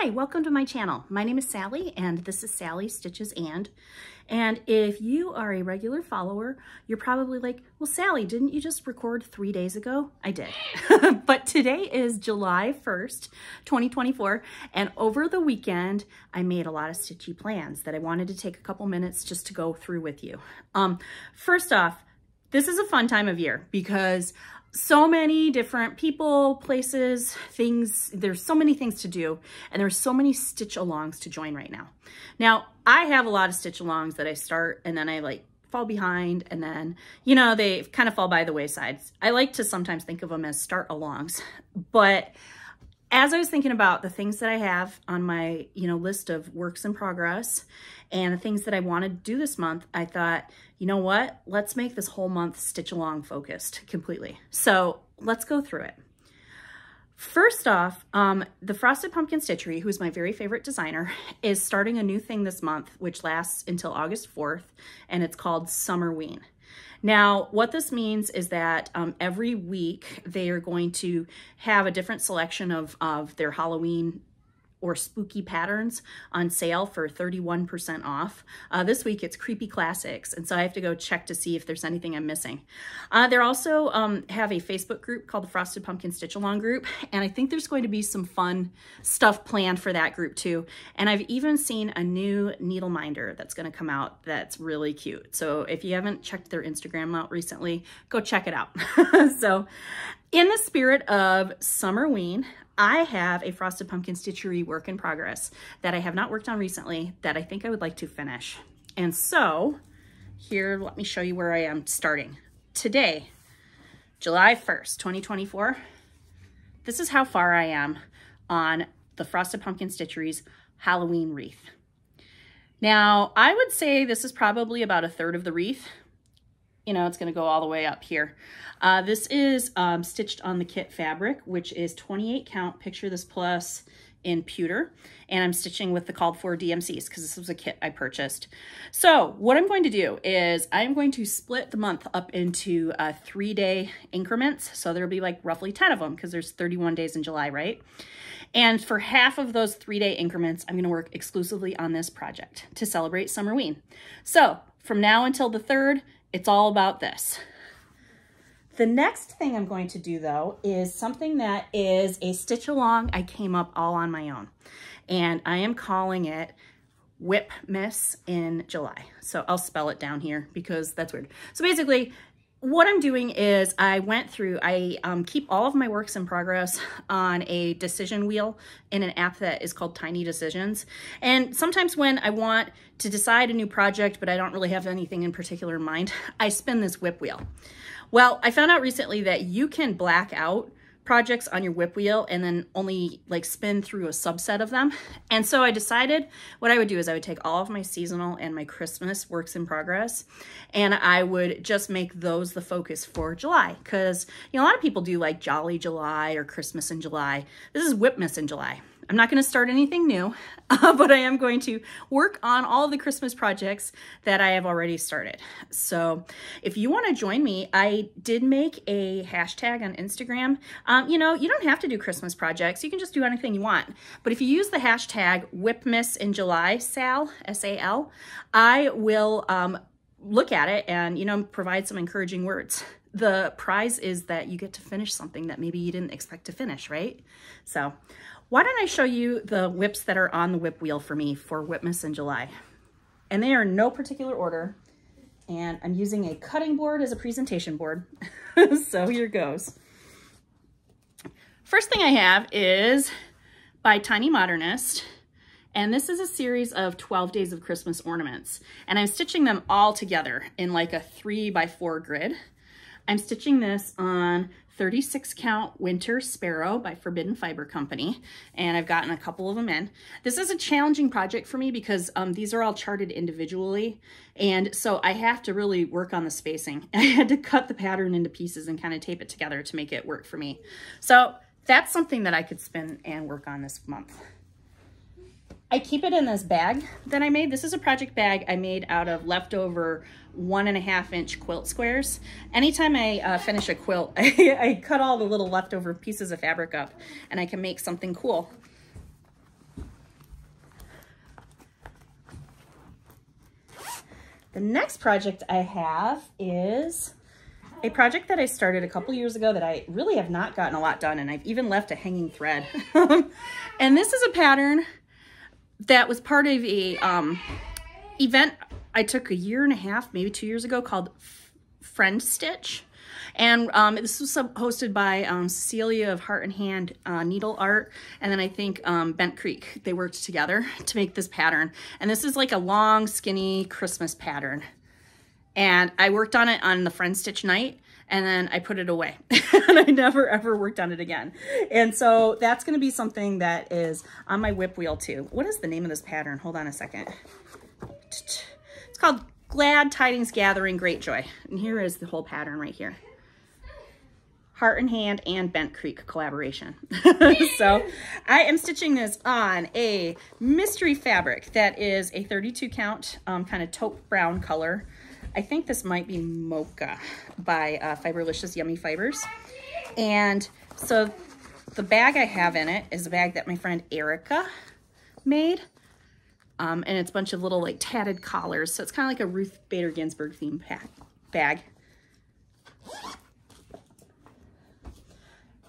Hi, welcome to my channel. My name is Sally and this is Sally Stitches and if you are a regular follower, you're probably like, well, Sally, didn't you just record 3 days ago? I did. But today is July 1st, 2024. And over the weekend, I made a lot of stitchy plans that I wanted to take a couple minutes just to go through with you. First off, this is a fun time of year because so many different people, places, things, there's so many things to do, and there's so many stitch alongs to join right now. Now, I have a lot of stitch alongs that I start and then I like fall behind and then, you know, they kind of fall by the wayside. I like to sometimes think of them as start alongs, but as I was thinking about the things that I have on my, list of works in progress and the things that I want to do this month, I thought, you know what? Let's make this whole month stitch along focused completely. So let's go through it. First off, the Frosted Pumpkin Stitchery, who is my very favorite designer, is starting a new thing this month, which lasts until August 4th, and it's called Summerween. Now, what this means is that every week they are going to have a different selection of their Halloween or spooky patterns on sale for 31% off. This week it's Creepy Classics, and so I have to go check to see if there's anything I'm missing. They also have a Facebook group called the Frosted Pumpkin Stitch Along group, and I think there's going to be some fun stuff planned for that group too. And I've even seen a new needle minder that's gonna come out that's really cute. So if you haven't checked their Instagram out recently, go check it out. So in the spirit of Summerween, I have a Frosted Pumpkin Stitchery work in progress that I have not worked on recently that I think I would like to finish. And so here, let me show you where I am starting. Today, July 1st, 2024, this is how far I am on the Frosted Pumpkin Stitchery's Halloween Wreath. Now, I would say this is probably about a third of the wreath. It's going to go all the way up here. This is stitched on the kit fabric, which is 28 count, picture this plus in pewter. And I'm stitching with the called for DMCs because this was a kit I purchased. So what I'm going to do is I'm going to split the month up into 3-day increments. So there'll be like roughly 10 of them because there's 31 days in July, right? And for half of those 3-day increments, I'm going to work exclusively on this project to celebrate Summerween. So from now until the 3rd, it's all about this. The next thing I'm going to do though is something that is a stitch along I came up all on my own. And I am calling it WIPmas in July. So I'll spell it down here because that's weird. So basically what I'm doing is I went through, I keep all of my works in progress on a decision wheel in an app that is called Tiny Decisions. And sometimes when I want to decide a new project, but I don't really have anything in particular in mind, I spin this whip wheel. Well, I found out recently that you can black out projects on your whip wheel and then only like spin through a subset of them. And so I decided what I would do is I would take all of my seasonal and my Christmas works in progress and I would just make those the focus for July because a lot of people do like Jolly July or Christmas in July. This is WIPmas in July. I'm not going to start anything new, but I am going to work on all of the Christmas projects that I have already started. So if you want to join me, I did make a hashtag on Instagram. You don't have to do Christmas projects. You can just do anything you want. But if you use the hashtag WIPmas in July, Sal, S-A-L, I will look at it and, provide some encouraging words. The prize is that you get to finish something that maybe you didn't expect to finish, right? So why don't I show you the whips that are on the whip wheel for me for WIPmas in July. And they are in no particular order. And I'm using a cutting board as a presentation board. So here goes. First thing I have is by Tiny Modernist. And this is a series of 12 Days of Christmas ornaments. And I'm stitching them all together in like a 3x4 grid. I'm stitching this on 36 count Winter Sparrow by Forbidden Fiber Company, and I've gotten a couple of them in. This is a challenging project for me because these are all charted individually, and so I have to really work on the spacing. I had to cut the pattern into pieces and kind of tape it together to make it work for me. So that's something that I could spin and work on this month. I keep it in this bag that I made. This is a project bag I made out of leftover 1.5 inch quilt squares. Anytime I finish a quilt, I cut all the little leftover pieces of fabric up and I can make something cool. The next project I have is a project that I started a couple years ago that I really have not gotten a lot done, and I've even left a hanging thread. And this is a pattern that was part of a event I took a year and a half, maybe 2 years ago, called Friend Stitch. And this was hosted by Cecilia of Heart and Hand Needle Art, and then I think Bent Creek. They worked together to make this pattern. And this is like a long, skinny Christmas pattern. And I worked on it on the Friend Stitch night, and then I put it away. And I never, ever worked on it again. And so that's going to be something that is on my whip wheel too. What is the name of this pattern? Hold on a second. It's called Glad Tidings Gathering Great Joy. And here is the whole pattern right here. Heart and Hand and Bent Creek collaboration. So I am stitching this on a mystery fabric that is a 32 count kind of taupe brown color. I think this might be Mocha by Fiberlicious Yummy Fibers. And so the bag I have in it is a bag that my friend Erica made. And it's a bunch of little like tatted collars. So it's kind of like a Ruth Bader Ginsburg themed bag.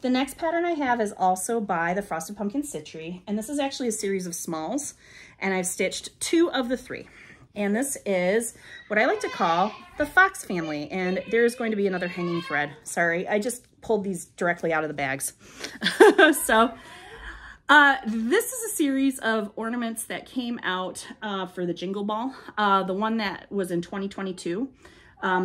The next pattern I have is also by the Frosted Pumpkin Stitchery, and this is actually a series of smalls, and I've stitched 2 of the 3. And this is what I like to call the Fox family, and there's going to be another hanging thread. Sorry, I just pulled these directly out of the bags. So this is a series of ornaments that came out for the Jingle Ball. The one that was in 2022,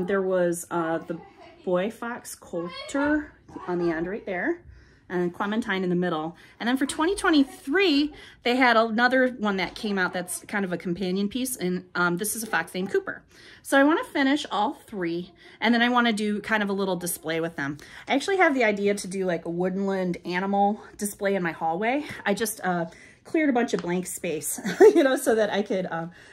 there was the Boy Fox Coulter on the end right there, and Clementine in the middle. And then for 2023, they had another one that came out that's kind of a companion piece, and this is a fox named Cooper. So I want to finish all 3, and then I want to do kind of a little display with them. I actually have the idea to do like a woodland animal display in my hallway. I just cleared a bunch of blank space, you know, so that I could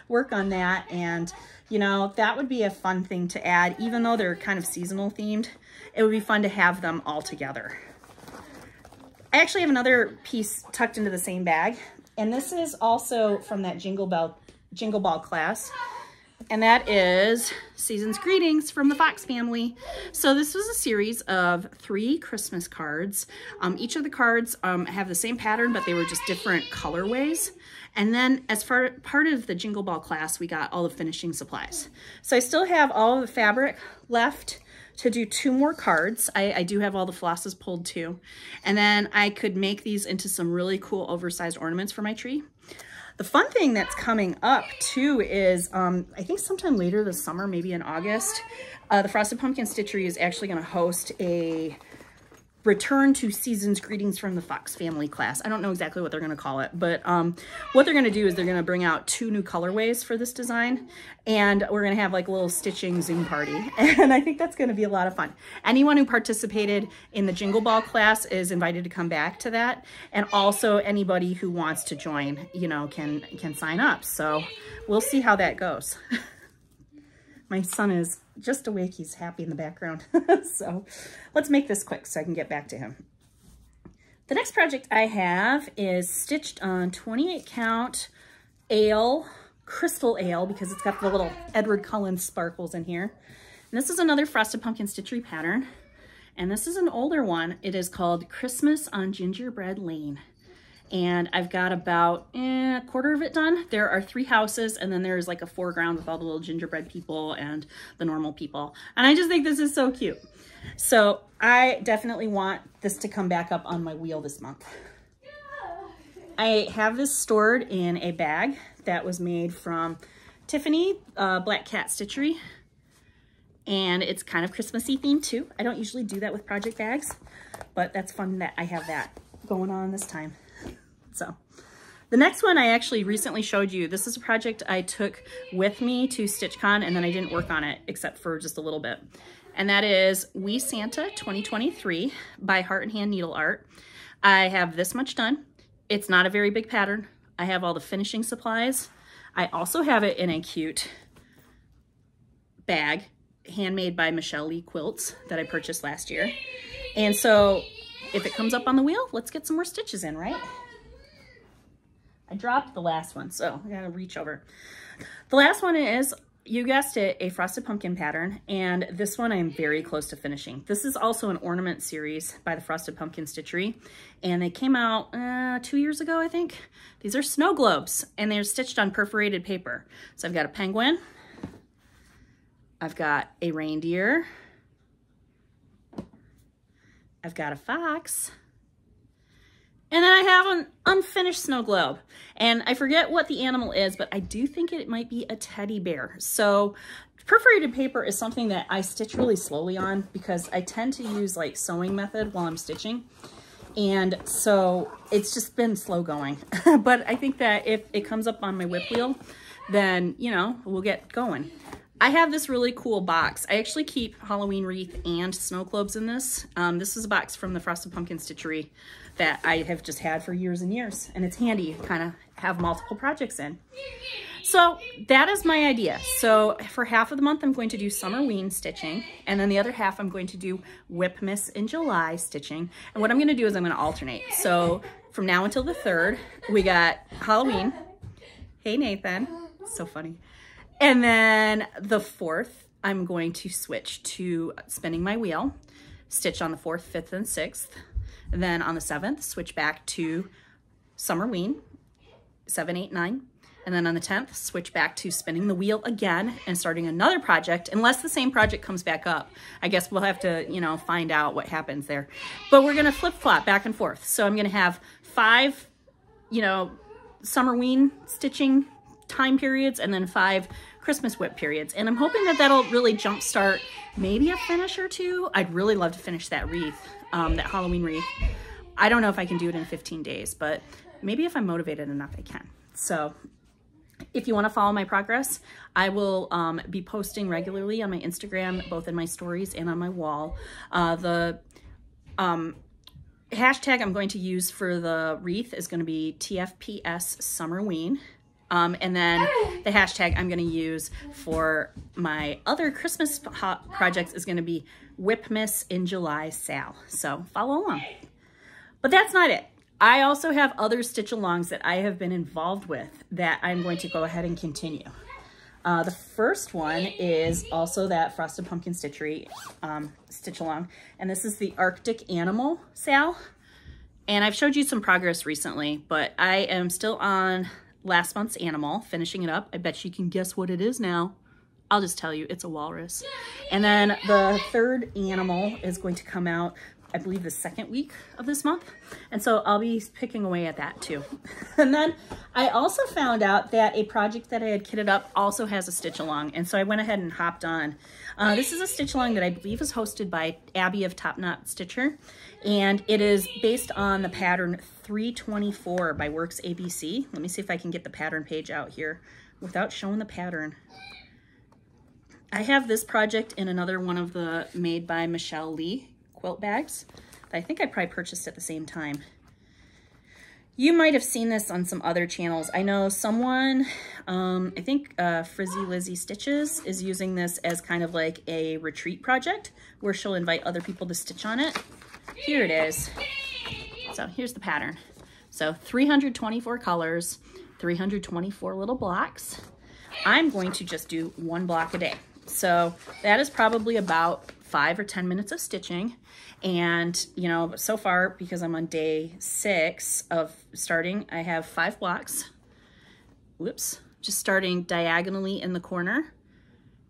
work on that. And, you know, that would be a fun thing to add, even though they're kind of seasonal themed. It would be fun to have them all together. I actually have another piece tucked into the same bag, and this is also from that Jingle Ball class, and that is Season's Greetings from the Fox family. So this was a series of 3 Christmas cards. Each of the cards have the same pattern, but they were just different colorways. And then as part of the Jingle Ball class, we got all the finishing supplies. So I still have all of the fabric left to do 2 more cards. I do have all the flosses pulled too. And then I could make these into some really cool oversized ornaments for my tree. The fun thing that's coming up too is, I think sometime later this summer, maybe in August, the Frosted Pumpkin Stitchery is actually gonna host a Return to Season's Greetings from the Fox family class. I don't know exactly what they're gonna call it, but what they're gonna do is they're gonna bring out 2 new colorways for this design, and we're gonna have like a little stitching Zoom party. And I think that's gonna be a lot of fun. Anyone who participated in the Jingle Ball class is invited to come back to that. And also anybody who wants to join, you know, can sign up. So we'll see how that goes. My son is just awake. He's happy in the background. So let's make this quick so I can get back to him. The next project I have is stitched on 28 count ale, crystal ale, because it's got the little Edward Cullen sparkles in here. And this is another Frosted Pumpkin Stitchery pattern. And this is an older one. It is called Christmas on Gingerbread Lane. And I've got about a quarter of it done. There are 3 houses, and then there's like a foreground with all the little gingerbread people and the normal people. And I just think this is so cute. So I definitely want this to come back up on my wheel this month. I have this stored in a bag that was made from Tiffany, Black Cat Stitchery. And it's kind of Christmassy themed too. I don't usually do that with project bags, but that's fun that I have that going on this time. So the next one I actually recently showed you. This is a project I took with me to StitchCon, and then I didn't work on it except for just a little bit. And that is We Santa 2023 by Heart and Hand Needle Art. I have this much done. It's not a very big pattern. I have all the finishing supplies. I also have it in a cute bag, handmade by Michelle Lee Quilts, that I purchased last year. And so if it comes up on the wheel, let's get some more stitches in, right? I dropped the last one, so I gotta reach over. The last one is you guessed it, a frosted pumpkin pattern, and this one I am very close to finishing. This is also an ornament series by the Frosted Pumpkin Stitchery, and they came out 2 years ago, I think. These are snow globes, and they're stitched on perforated paper. So I've got a penguin, I've got a reindeer, I've got a fox, and then I have an unfinished snow globe. And I forget what the animal is, but I do think it might be a teddy bear. So perforated paper is something that I stitch really slowly on because I tend to use like sewing method while I'm stitching. And so it's just been slow going. But I think that if it comes up on my whip wheel, then, you know, we'll get going. I have this really cool box. I actually keep Halloween Wreath and snow globes in this. This is a box from the Frosted Pumpkin Stitchery that I have just had for years and years. And it's handy, you kind of have multiple projects in. So that is my idea. So for half of the month, I'm going to do Summerween stitching. And then the other half, I'm going to do WIPmas in July stitching. And what I'm going to do is I'm going to alternate. So from now until the 3rd, we got Halloween. Hey, Nathan. So funny. And then the 4th, I'm going to switch to spinning my wheel, stitch on the 4th, 5th, and 6th. And then on the 7th, switch back to Summerween, 7, 8, 9. And then on the 10th, switch back to spinning the wheel again and starting another project, unless the same project comes back up. I guess we'll have to, you know, find out what happens there. But we're going to flip-flop back and forth. So I'm going to have 5, you know, Summerween stitching time periods and then 5 Christmas whip periods. And I'm hoping that that'll really jumpstart maybe a finish or 2. I'd really love to finish that wreath, that Halloween wreath. I don't know if I can do it in 15 days, but maybe if I'm motivated enough, I can. So if you want to follow my progress, I will be posting regularly on my Instagram, both in my stories and on my wall. The hashtag I'm going to use for the wreath is going to be TFPS Summerween. And then the hashtag I'm going to use for my other Christmas projects is going to be WIPmas in July Sal. So follow along. But that's not it. I also have other stitch-alongs that I have been involved with that I'm going to go ahead and continue. The first one is also that Frosted Pumpkin Stitchery stitch-along. And this is the Arctic Animal Sal. And I've showed you some progress recently, but I am still on last month's animal, finishing it up. I bet you can guess what it is now. I'll just tell you, it's a walrus. And then the 3rd animal is going to come out, I believe, the 2nd week of this month. And so I'll be picking away at that too. And then I also found out that a project that I had kitted up also has a stitch along. And so I went ahead and hopped on. This is a stitch along that I believe is hosted by Abby of Top Knot Stitcher. And it is based on the pattern 324 by Works ABC. Let me see if I can get the pattern page out here without showing the pattern. I have this project in another one of the Made by Michelle Lee quilt bags that I think I probably purchased at the same time. You might have seen this on some other channels. I know someone, I think Frizzy Lizzy Stitches is using this as kind of like a retreat project where she'll invite other people to stitch on it. Here it is. So here's the pattern. So 324 colors, 324 little blocks. I'm going to just do 1 block a day. So that is probably about 5 or 10 minutes of stitching. And, you know, so far, because I'm on day 6 of starting, I have 5 blocks. Whoops, just starting diagonally in the corner.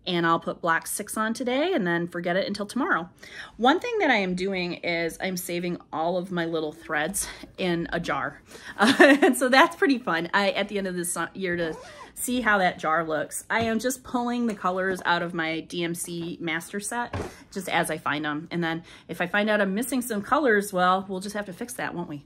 And I'll put block 6 on today and then forget it until tomorrow. One thing that I am doing is I'm saving all of my little threads in a jar. And so that's pretty fun. At the end of this year to see how that jar looks. I am just pulling the colors out of my DMC master set just as I find them. And then if I find out I'm missing some colors, well, we'll just have to fix that, won't we?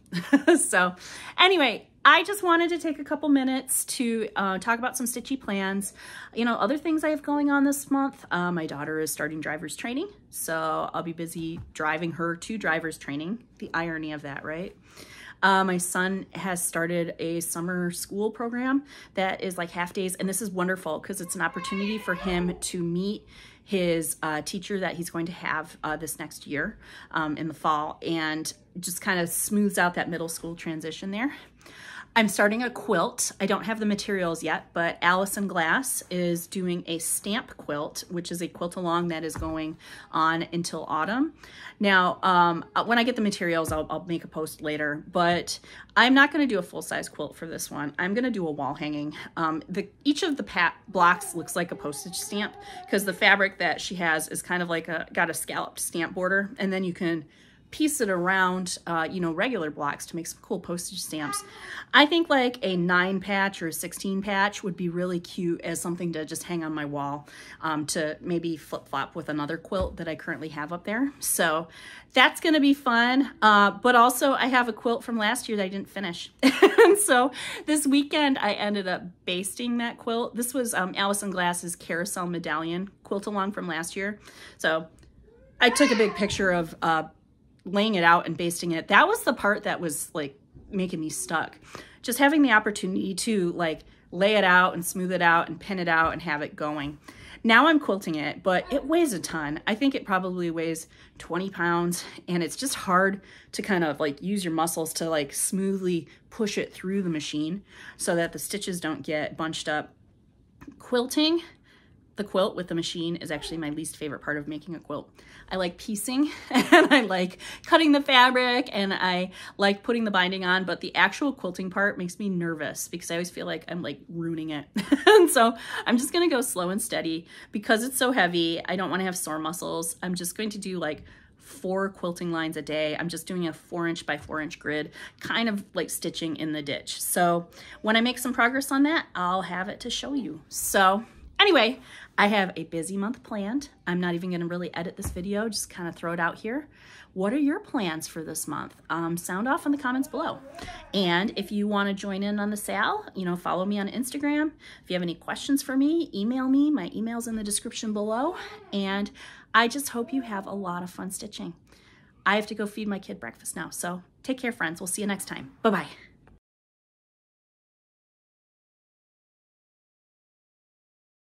So anyway, I just wanted to take a couple minutes to talk about some stitchy plans. You know, other things I have going on this month. My daughter is starting driver's training, so I'll be busy driving her to driver's training. The irony of that, right? My son has started a summer school program that is like half days, and this is wonderful because it's an opportunity for him to meet his teacher that he's going to have this next year in the fall, and just kind of smooths out that middle school transition there. I'm starting a quilt. I don't have the materials yet, but Allison Glass is doing a stamp quilt, which is a quilt along that is going on until autumn. Now, when I get the materials, I'll make a post later, but I'm not going to do a full-size quilt for this one. I'm going to do a wall hanging. Each of the blocks looks like a postage stamp because the fabric that she has is kind of like got a scalloped stamp border, and then you can piece it around, you know, regular blocks to make some cool postage stamps. I think like a 9 patch or a 16 patch would be really cute as something to just hang on my wall, to maybe flip-flop with another quilt that I currently have up there. So that's gonna be fun. But also I have a quilt from last year that I didn't finish. And so this weekend I ended up basting that quilt. This was Allison Glass's Carousel Medallion quilt along from last year. So I took a big picture of laying it out and basting it. That was the part that was like making me stuck. Just having the opportunity to like lay it out and smooth it out and pin it out and have it going. Now I'm quilting it, but it weighs a ton. I think it probably weighs 20 pounds, and it's just hard to kind of like use your muscles to like smoothly push it through the machine so that the stitches don't get bunched up. Quilting the quilt with the machine is actually my least favorite part of making a quilt. I like piecing and I like cutting the fabric and I like putting the binding on, but the actual quilting part makes me nervous because I always feel like I'm like ruining it. And so I'm just gonna go slow and steady because it's so heavy. I don't wanna have sore muscles. I'm just going to do like 4 quilting lines a day. I'm just doing a 4" by 4" grid, kind of like stitching in the ditch. So when I make some progress on that, I'll have it to show you. So anyway, I have a busy month planned. I'm not even gonna really edit this video, just kind of throw it out here. What are your plans for this month? Sound off in the comments below. And if you wanna join in on the sale, you know, follow me on Instagram. If you have any questions for me, email me. My email's in the description below. And I just hope you have a lot of fun stitching. I have to go feed my kid breakfast now, so take care, friends. We'll see you next time. Bye-bye.